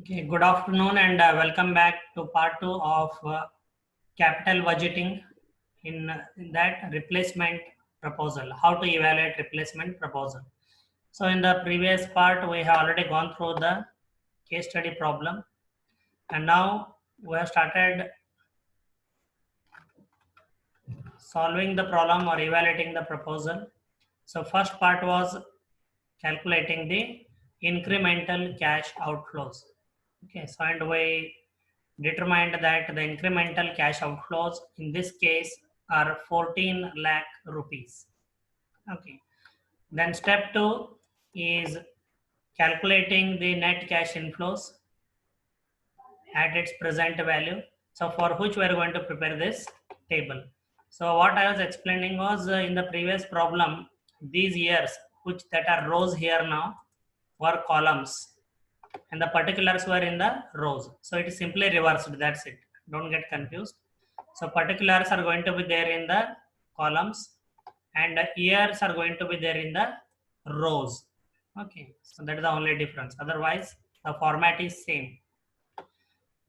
Okay, good afternoon and welcome back to part 2 of capital budgeting in that replacement proposal, how to evaluate replacement proposal. So in the previous part, we have already gone through the case study problem and now we have started solving the problem or evaluating the proposal. So first part was calculating the incremental cash outflows. Okay, so and we determined that the incremental cash outflows in this case are 14 lakh rupees. Okay. Then step 2 is calculating the net cash inflows at its present value. So for which we are going to prepare this table. So what I was explaining was in the previous problem, these years which that are rows here now were columns and the particulars were in the rows. So it is simply reversed. That's it. Don't get confused. So particulars are going to be there in the columns and years are going to be there in the rows. Okay. So that is the only difference. Otherwise, the format is same.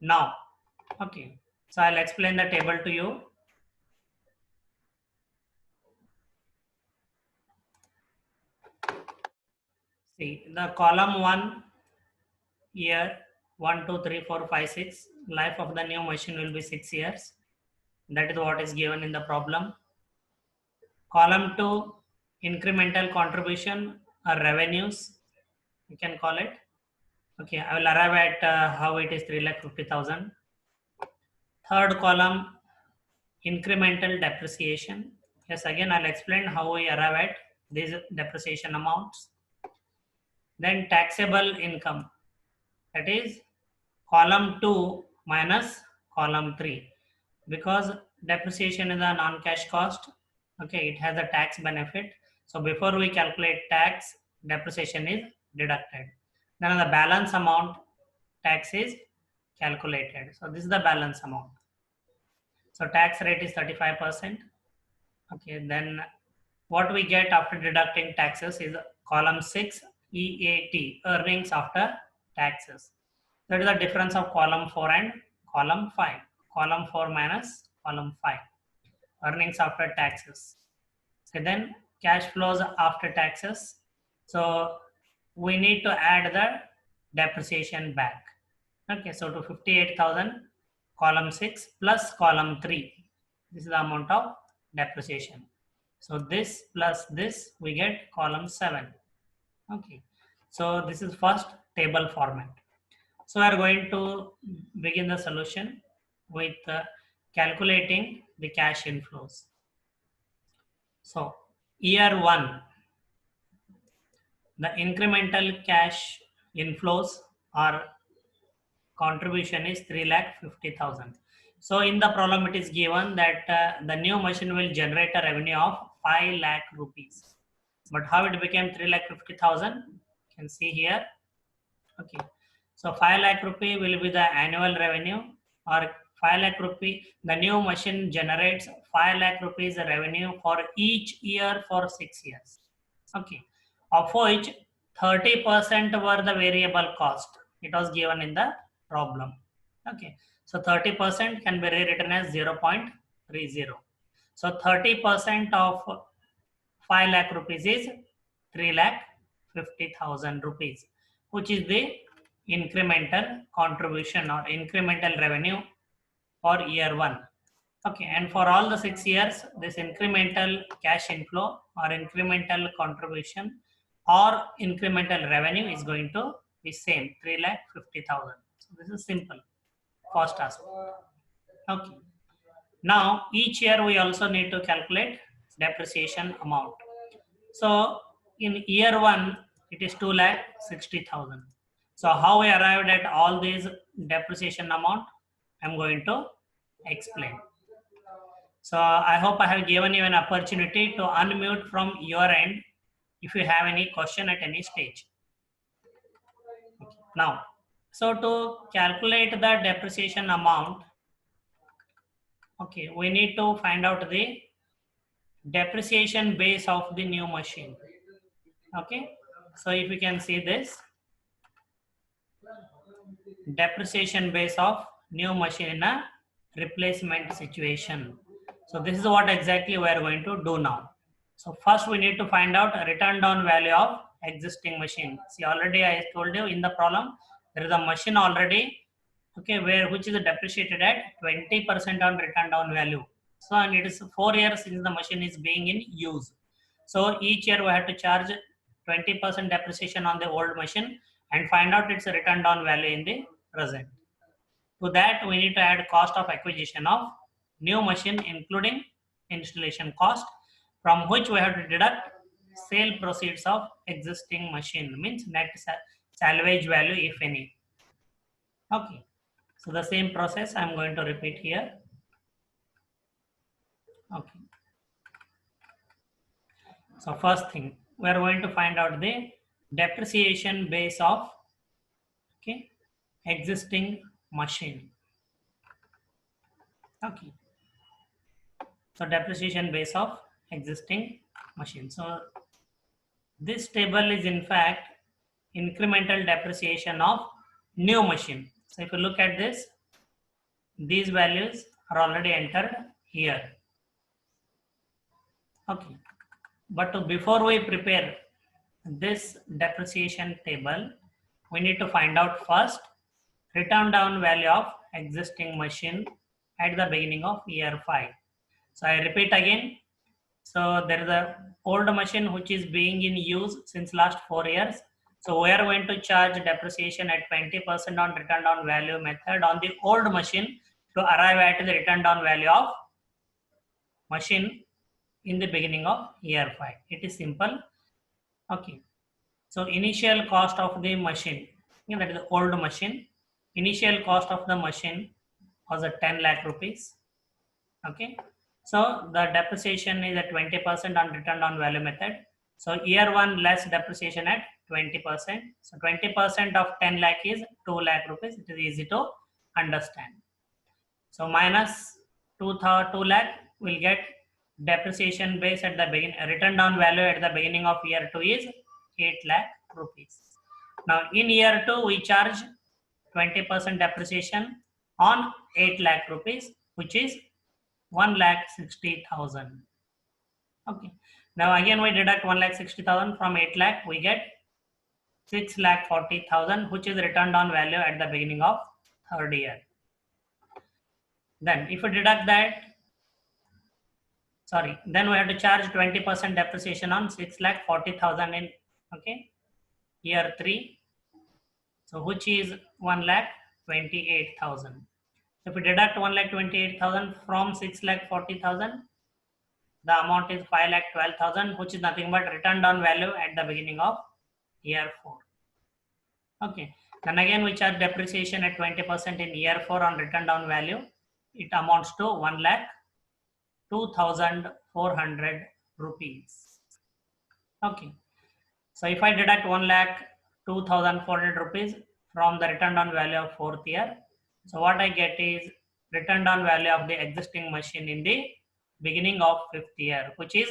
Now, okay. So I'll explain the table to you. See, the column 1 year 1, 2, 3, 4, 5, 6. Life of the new machine will be 6 years. That is what is given in the problem. Column 2, incremental contribution or revenues, you can call it. Okay, I will arrive at how it is 3,50,000. Third column, incremental depreciation. Yes, again I'll explain how we arrive at these depreciation amounts. Then taxable income, that is column 2 minus column 3, because depreciation is a non-cash cost. Okay, it has a tax benefit. So before we calculate tax, depreciation is deducted. Then the balance amount, tax is calculated. So this is the balance amount. So tax rate is 35%. Okay, then what we get after deducting taxes is column 6, EAT, earnings after taxes. That is the difference of column 4 and column 5. Column 4 minus column 5. Earnings after taxes. So then cash flows after taxes. So we need to add the depreciation back. Okay, so to 58,000, column 6 plus column 3. This is the amount of depreciation. So this plus this, we get column 7. Okay, so this is first table format. So we are going to begin the solution with calculating the cash inflows. So year 1, the incremental cash inflows or contribution is 3,50,000. So in the problem it is given that the new machine will generate a revenue of 5 lakh rupees. But how it became 3,50,000? You can see here. Okay. So 5 lakh rupee will be the annual revenue, or 5 lakh rupee, the new machine generates 5 lakh rupees revenue for each year for 6 years. Okay. Of which 30% were the variable cost. It was given in the problem. Okay. So 30% can be rewritten as 0.30. So 30% of 5 lakh rupees is 3,50,000 rupees, which is the incremental contribution or incremental revenue for year 1. Okay, and for all the 6 years, this incremental cash inflow or incremental contribution or incremental revenue is going to be same, 3,50,000. So this is simple, first aspect. Okay. Now each year we also need to calculate depreciation amount. So in year 1, it is 2,60,000. So how we arrived at all these depreciation amount, I'm going to explain. So I hope I have given you an opportunity to unmute from your end if you have any question at any stage. Okay. Now, so to calculate the depreciation amount, okay, we need to find out the depreciation base of the new machine. Okay, so if you can see this, depreciation base of new machine in a replacement situation. So this is what exactly we are going to do now. So first we need to find out a written down value of existing machine. See, already I told you in the problem there is a machine already, okay, which is depreciated at 20% on written down value. So and it is 4 years since the machine is being in use. So each year we have to charge 20% depreciation on the old machine and find out its written down value in the present. To that we need to add cost of acquisition of new machine including installation cost, from which we have to deduct sale proceeds of existing machine, means net salvage value if any. Okay, so the same process I am going to repeat here. Okay, so first thing we are going to find out the depreciation base of, okay, existing machine. Okay, so depreciation base of existing machine. So this table is in fact incremental depreciation of new machine. So if you look at this, these values are already entered here. Okay, but before we prepare this depreciation table, we need to find out first written down value of existing machine at the beginning of year 5. So I repeat again. So there is a old machine which is being in use since last 4 years. So we are going to charge depreciation at 20% on written down value method on the old machine to arrive at the written down value of machine in the beginning of year 5. It is simple. Okay. So initial cost of the machine, that is the old machine. Initial cost of the machine was a 10 lakh rupees. Okay. So the depreciation is at 20% on return on value method. So year 1 less depreciation at 20%. So 20% of 10 lakh is 2 lakh rupees. It is easy to understand. So minus 2 lakh will get depreciation base at the beginning, return down value at the beginning of year 2 is 8 lakh rupees. Now in year 2 we charge 20% depreciation on 8 lakh rupees, which is 1,60,000. Okay. Now again we deduct 1,60,000 from 8 lakh, we get 6,40,000, which is returned on value at the beginning of third year. Then if we deduct that, then we have to charge 20% depreciation on 6,40,000 in, okay, year 3. So which is 1,28,000. If we deduct 1,28,000 from 6,40,000, the amount is 5,12,000, which is nothing but returned on value at the beginning of year 4. Okay. Then again we charge depreciation at 20% in year 4 on returned down value. It amounts to 1,02,400 rupees. Okay. So if I deduct 1,02,400 rupees from the returned down value of 4th year, so what I get is returned down value of the existing machine in the beginning of 5th year, which is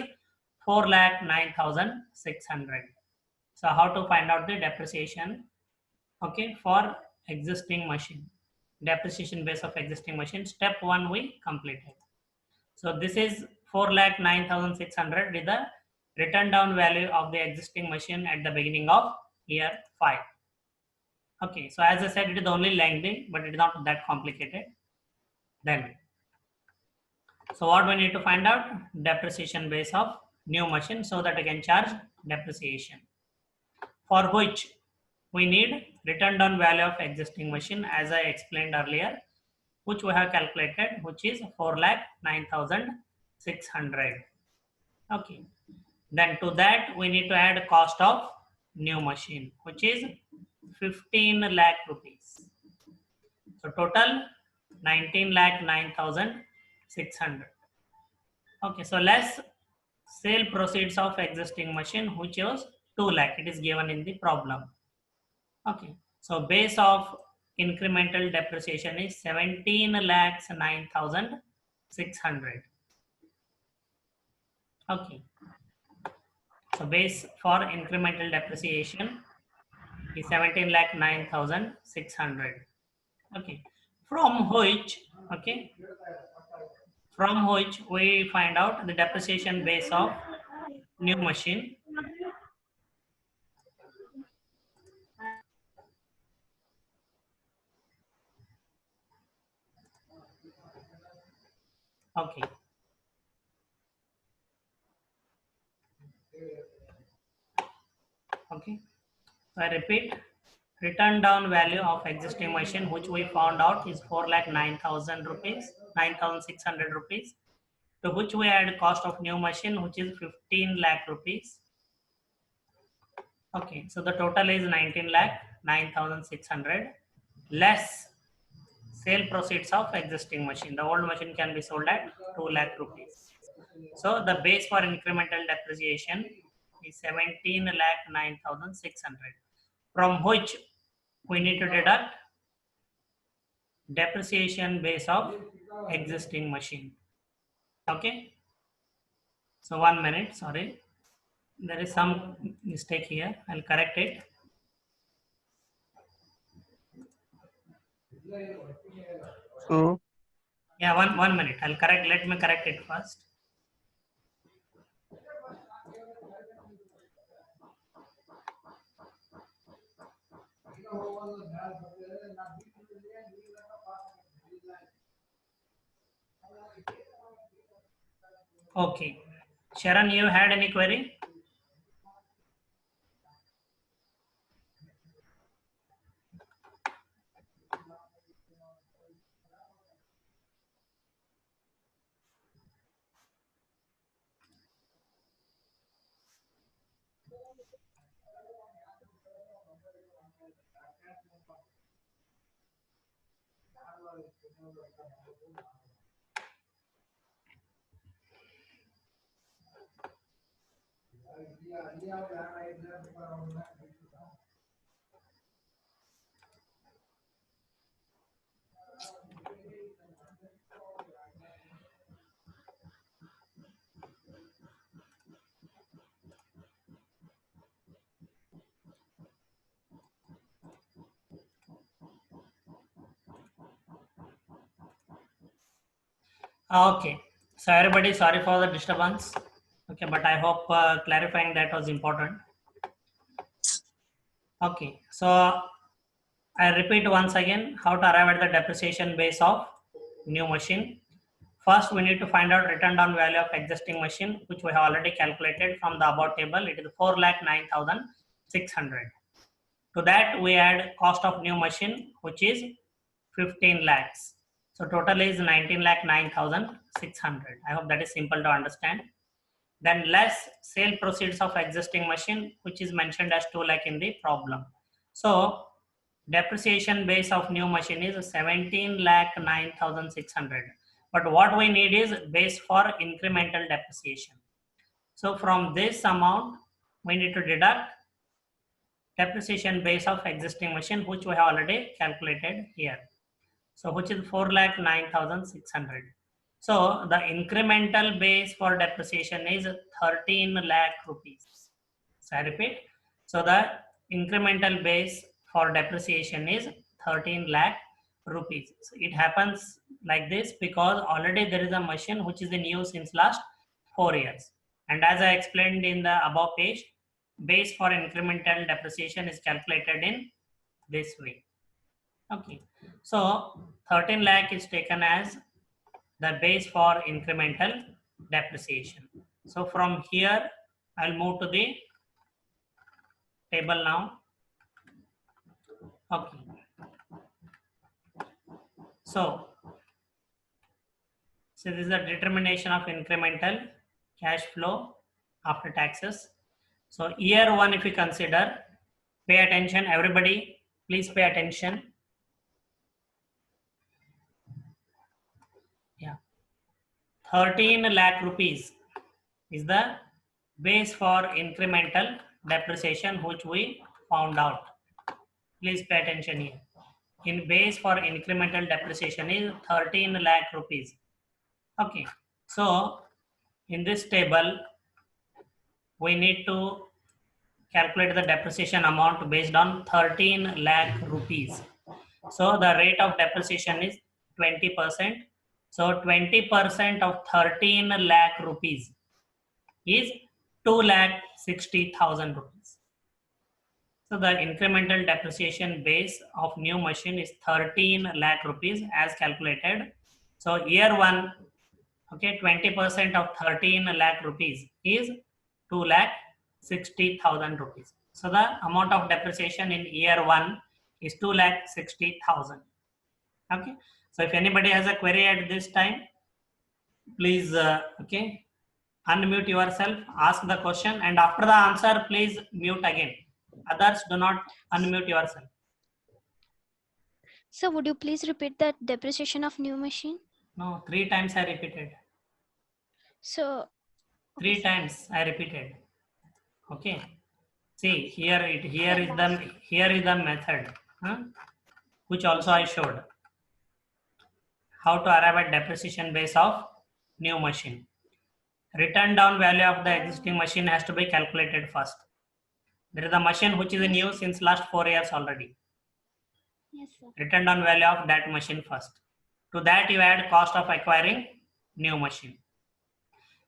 4,09,600. So how to find out the depreciation, okay, for existing machine, depreciation base of existing machine. Step 1 we completed. So this is 4,09,600 is the written down value of the existing machine at the beginning of year 5. Okay, so as I said, it is only lengthy, but it is not that complicated. Then, so what we need to find out? Depreciation base of new machine, so that I can charge depreciation, for which we need written down value of existing machine, as I explained earlier, which we have calculated, which is 4,09,600. Okay. Then to that we need to add cost of new machine, which is 15 lakh rupees. So total 19,09,600. Okay, so less sale proceeds of existing machine, which was 2 lakh. It is given in the problem. Okay, so base of incremental depreciation is 17,09,600. Okay, so base for incremental depreciation is 17,09,600. Okay, from which, okay, from which we find out the depreciation base of new machine. Okay, okay. So I repeat, return down value of existing machine which we found out is 4,09,000 rupees, 9,600 rupees, to which we add cost of new machine which is 15 lakh rupees. Okay, so the total is 19 lakh 9,600 less sale proceeds of existing machine. The old machine can be sold at 2 lakh rupees. So the base for incremental depreciation is 17 lakh 9,600, from which we need to deduct depreciation base of existing machine. Okay, so 1 minute, sorry, there is some mistake here, I'll correct it. So, Yeah, one minute, I'll correct, let me correct it first. Okay, Sharon, you had any query? Okay, so everybody, sorry for the disturbance. Okay, but I hope clarifying that was important. Okay, so I repeat once again how to arrive at the depreciation base of new machine. First, we need to find out return down value of existing machine, which we have already calculated from the above table. It is 4,09,600. To that, we add cost of new machine, which is 15 lakhs. So total is 19,09,600. I hope that is simple to understand. Then less sale proceeds of existing machine, which is mentioned as 2 lakh in the problem. So depreciation base of new machine is 17 lakh 9,600. But what we need is base for incremental depreciation. So from this amount, we need to deduct depreciation base of existing machine, which we have already calculated here. So which is 4,09,600. So the incremental base for depreciation is 13 lakh rupees. So I repeat, so the incremental base for depreciation is 13 lakh rupees. So it happens like this because already there is a machine which is in use since last 4 years. And as I explained in the above page, base for incremental depreciation is calculated in this way. Okay, so 13 lakh is taken as the base for incremental depreciation. So from here, I'll move to the table now. Okay, so this is the determination of incremental cash flow after taxes. So year one, if you consider, pay attention, everybody, please pay attention. Yeah, 13 lakh rupees is the base for incremental depreciation which we found out. Please pay attention here. In base for incremental depreciation is 13 lakh rupees. Okay, so in this table we need to calculate the depreciation amount based on 13 lakh rupees. So the rate of depreciation is 20%. So 20% of 13 lakh rupees is 2,60,000 rupees. So the incremental depreciation base of new machine is 13 lakh rupees as calculated. So year one, okay, 20% of 13 lakh rupees is 2,60,000 rupees. So the amount of depreciation in year one is 2,60,000. Okay. So if anybody has a query at this time, please, okay, unmute yourself, ask the question, and after the answer, please mute again. Others, do not unmute yourself. So would you please repeat the depreciation of new machine? No, 3 times I repeated. So 3 times I repeated. Okay. See here here is the method, which also I showed. How to arrive at depreciation base of new machine. Return down value of the existing machine has to be calculated first. There is a machine which is new since last 4 years already. yes, sir. Return down value of that machine first. To that you add cost of acquiring new machine.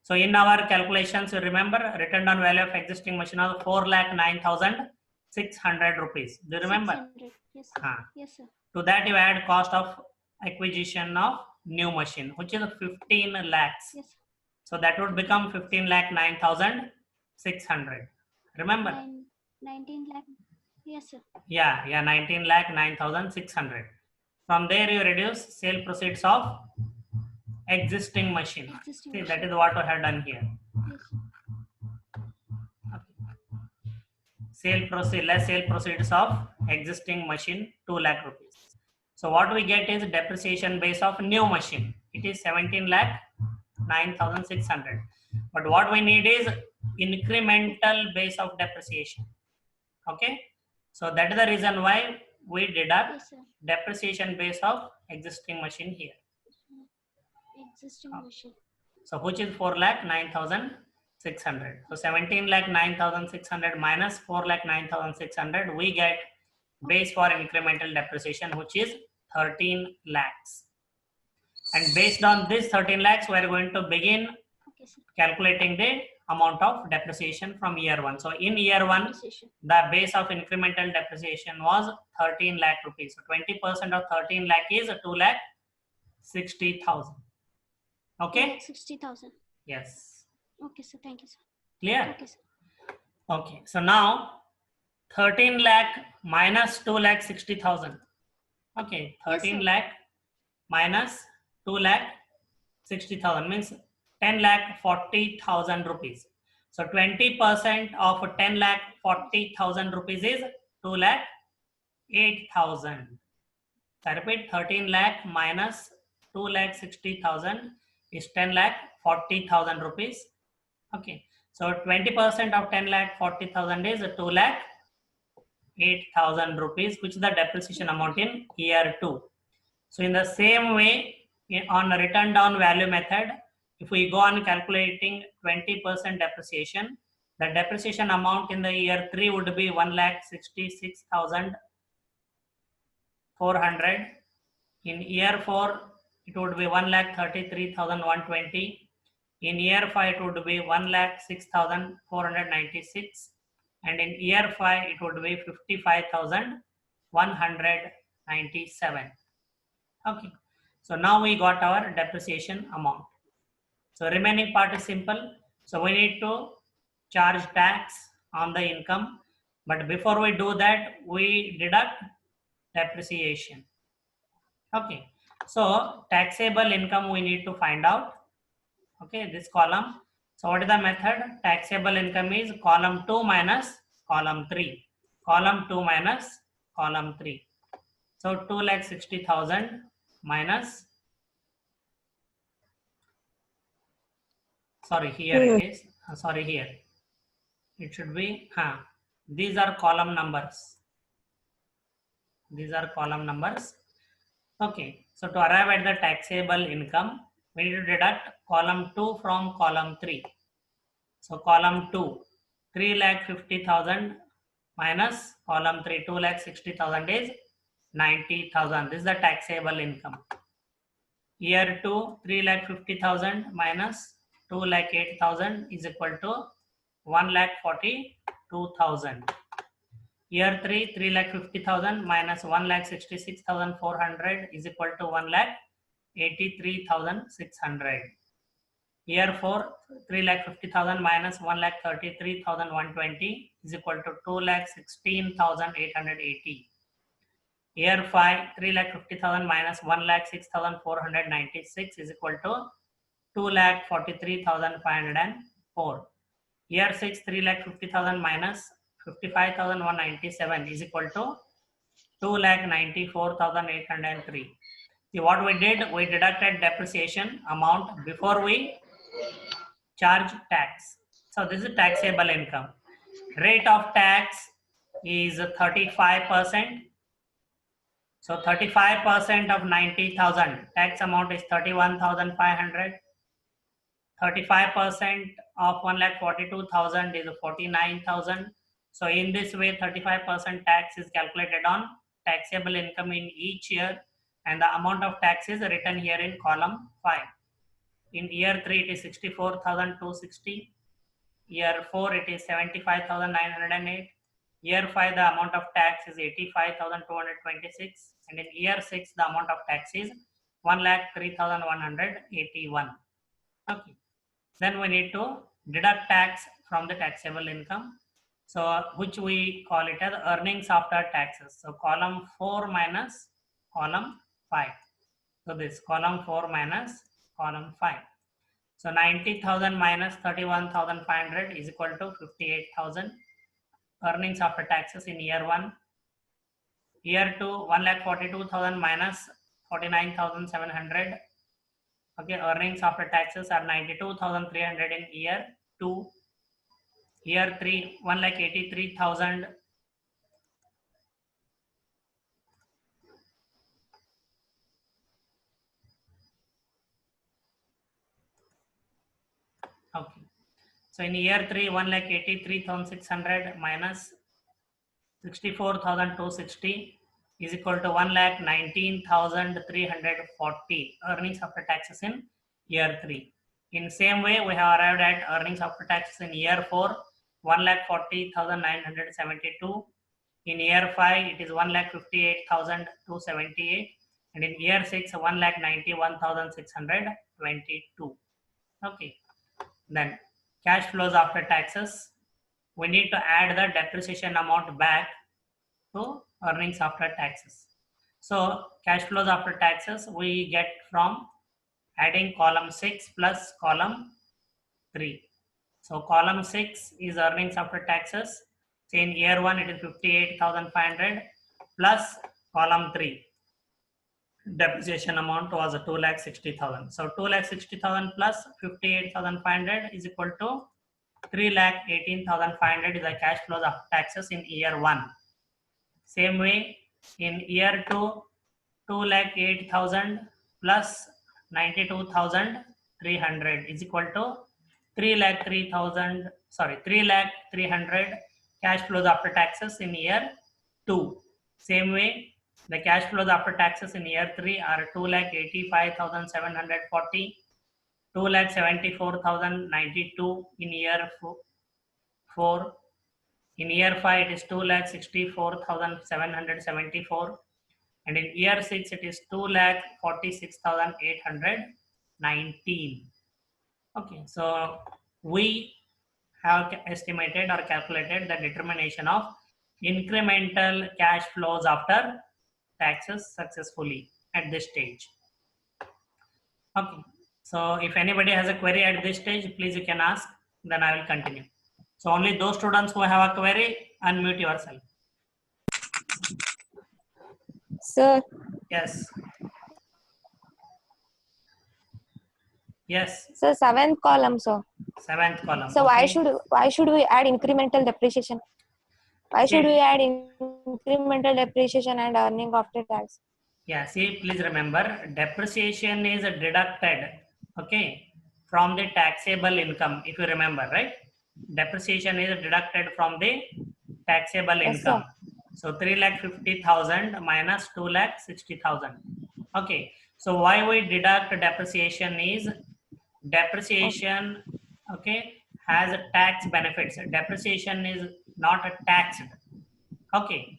So in our calculations, you remember return down value of existing machine was 4,09,600 rupees. Do you remember? 600. Yes, sir. Yes, sir. To that you add cost of acquisition of new machine, which is 15 lakhs. Yes, sir. So that would become 15,09,600. Remember? 19 lakh. Yes, sir. Yeah, 19,09,600. From there you reduce sale proceeds of existing machine. Existing See, machine. that is what I have done here. Yes, sir. Less sale proceeds of existing machine 2 lakh rupees. So what we get is depreciation base of new machine. It is 17,09,600. But what we need is incremental base of depreciation. Okay. So that is the reason why we deduct Yes, sir. depreciation base of existing machine here. Existing machine. So which is 4,09,600. So 17,09,600 minus 4,09,600, we get base for incremental depreciation, which is 13 lakhs. And based on this 13 lakhs, we are going to begin Okay, sir. calculating the amount of depreciation from year one. So in year one, Depreciation. the base of incremental depreciation was 13 lakh rupees. So 20% of 13 lakh is 2,60,000. Okay? 60,000. Yes. Okay, sir. Thank you, sir. Clear? Okay, sir. Okay. So now 13 lakh minus 2,60,000. Okay. 13 sir. lakh minus 2,60,000 means 10,40,000 rupees. So 20% of 10,40,000 rupees is 2,08,000. I repeat, 13 lakh minus 2,60,000 is 10,40,000 rupees. Okay. So 20% of 10,40,000 is 2,08,000 rupees, which is the depreciation amount in year 2. So in the same way, on return down value method, if we go on calculating 20% depreciation, the depreciation amount in the year 3 would be 1,66,400. In year 4, it would be 1,33,120. In year 5, it would be 1,06,496. And in year 5, it would be 55,197. Okay. So now we got our depreciation amount. So remaining part is simple. So we need to charge tax on the income. But before we do that, we deduct depreciation. Okay. So taxable income we need to find out. Okay, this column. So what is the method? Taxable income is column 2 minus column 3. Column 2 minus column 3. So 2,60,000 minus, sorry, here it is. Sorry, here. It should be, these are column numbers. These are column numbers. Okay, so to arrive at the taxable income, we need to deduct column 2 from column 3. So column 2, 3,50,000 minus column 3, 2,60,000 is 90,000. This is the taxable income. Year 2, 3,50,000 minus 2,08,000 is equal to 1,42,000. Year 3, 3,50,000 minus 1,66,400 is equal to 1,83,600. Year 4, 3,50,000 minus 1,33,120 is equal to 2,16,880. Year 5, 3,50,000 minus 1,06,496 is equal to 2,43,504. Year 6, 3,50,000 minus 55,197 is equal to 2,94,803. See what we did? We deducted depreciation amount before we charge tax. So this is taxable income. Rate of tax is 35%. So 35% of 90,000, tax amount is 31,500. 35% of 1,42,000 is 49,000. So in this way, 35% tax is calculated on taxable income in each year, and the amount of tax is written here in column 5. In year 3, it is 64,260. Year 4, it is 75,908. Year 5, the amount of tax is 85,226. And in year 6, the amount of tax is 1,03,181. Okay. Then we need to deduct tax from the taxable income. So which we call it as earnings after taxes. So column 4 minus column 5. So this column 4 minus column 5. So 90,000 minus 31,500 is equal to 58,000. Earnings after taxes in year 1. Year 2, 1,42,000 minus 49,700. Okay, earnings after taxes are 92,300 in year 2. Year 3, 1,83,000. Okay. So in year 3, 1,83,600 minus 64,260 is equal to 1,19,340 earnings after taxes in year 3. In same way, we have arrived at earnings after taxes in year 4, 1,40,972. In year 5, it is 1,58,278. And in year 6, 1,91,622. Okay. Then cash flows after taxes. We need to add the depreciation amount back to earnings after taxes. So cash flows after taxes we get from adding column 6 plus column 3. So column 6 is earnings after taxes. So in year 1 it is 58,500 plus column 3. Depreciation amount was 2,60,000. So 2,60,000 plus 58,500 is equal to 3,18,500 is the cash flows after taxes in year 1. Same way in year 2, 2,08,000 plus 92,300 is equal to 3,300 cash flows after taxes in year 2. Same way, the cash flows after taxes in year 3 are 2,85,740, 2,74,092 in year 4. In year 5, it is 2,64,774. And in year 6, it is 2,46,819. Okay, so we have estimated or calculated the determination of incremental cash flows after taxes successfully at this stage. Okay, so if anybody has a query at this stage, please you can ask, then I will continue. So only those students who have a query, unmute yourself. Sir, Yes. Yes, sir, seventh column, sir. 7th column. So okay. why should we add incremental depreciation? Why should we add incremental depreciation and earning after tax? Yeah, see, please remember, depreciation is deducted, okay, from the taxable income, if you remember, right? Depreciation is deducted from the taxable Yes, income. So 3,50,000 minus 2,60,000. Okay. So why we deduct depreciation is depreciation, okay, has a tax benefits. Depreciation is not a taxed. Okay.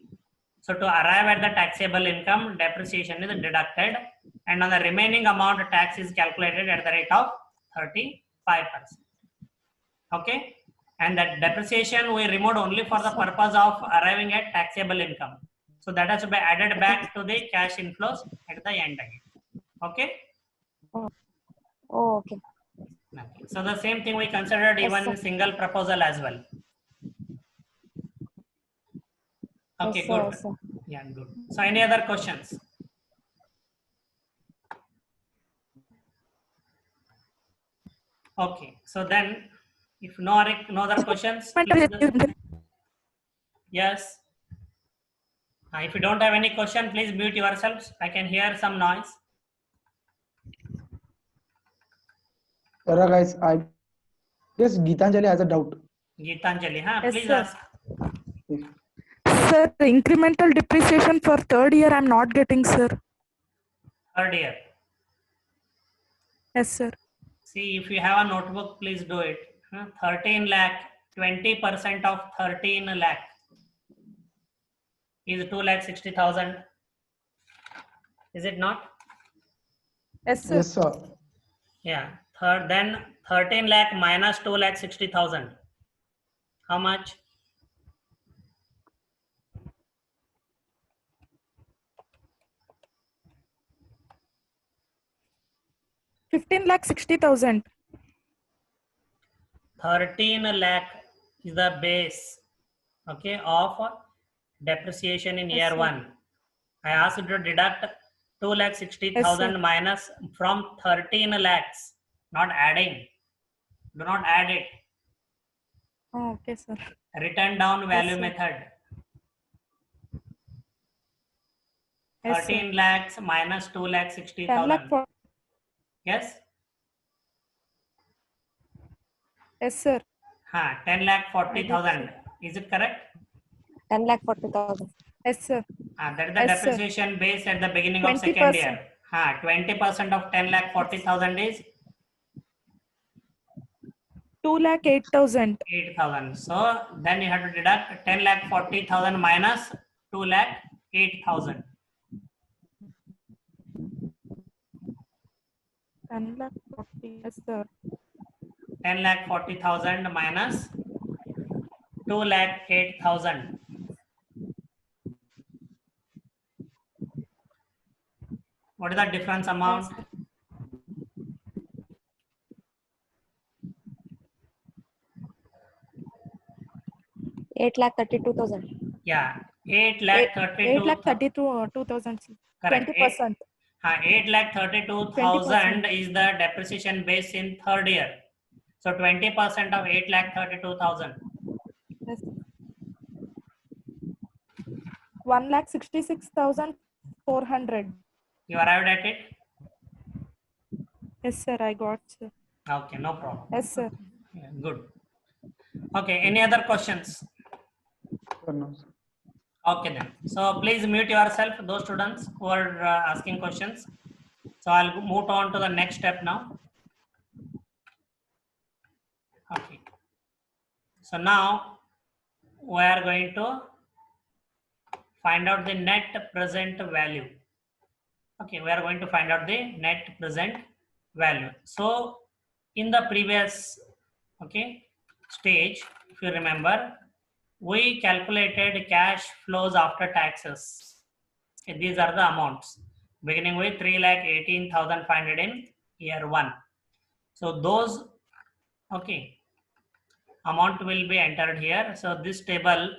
So to arrive at the taxable income, depreciation is deducted, and on the remaining amount, tax is calculated at the rate of 35%. Okay. And that depreciation we removed only for the purpose of arriving at taxable income. So that has to be added back to the cash inflows at the end again. Okay. Oh, okay. Okay. So the same thing we considered Yes, even sir. in single proposal as well. Okay, Yes, sir, good. yes, sir. Yeah, good. So any other questions? Okay. So then, if no other questions, yes. If you don't have any question, please mute yourselves. I can hear some noise. Guys, I guess Geetanjali has a doubt. Geetanjali, huh? Yes, Please sir. ask. Sir, incremental depreciation for third year I'm not getting, sir. Third year. Yes, sir. See, if you have a notebook, please do it. 13 lakh, 20% of 13 lakh is 2,60,000. Is it not? Yes, sir. Yes, sir. Yeah. Then 13 lakh minus 2,60,000. How much? 15,60,000. 13 lakh is the base, okay, of depreciation in Yes, year sir. 1. I asked you to deduct 2,60,000 Yes, minus from 13 lakhs, not adding. Do not add it. Oh, okay, sir. Written down value sir. method. Yes, sir. 13 lakhs minus 10 lakh 2,60,000. for. Yes? Yes, sir. 10 lakh 40,000. Is it correct? 10,40,000. Yes, sir. That is the Yes, sir. depreciation base at the beginning of second 20%. year. 20% of 10 lakh 40,000 is 2,08,000. 8,000. So then you have to deduct 10 lakh 40,000 minus 2 lakh 8,000. 10 lakh 40. Yes, sir. 10 lakh 40,000 minus 2 lakh 8,000. What is the difference amount? Yes, 8,32,000. Yeah, 8 lakh 8 lakh 32,000. 32,000. Correct. 20%. 8 lakh 32,000 is the depreciation base in third year. So 20% of 8 lakh 32,000. Yes. 1,66,400. You arrived at it? Yes, sir. I got, sir. Okay, no problem. Yes, sir. Yeah, good. Okay, any other questions? No, sir. Okay then. So please mute yourself, those students who are asking questions. So I'll move on to the next step now. Okay. So now we are going to find out the net present value. Okay, we are going to find out the net present value. So in the previous stage, if you remember, we calculated cash flows after taxes. Okay, these are the amounts beginning with 3,18,500 in year 1. So those amount will be entered here. So this table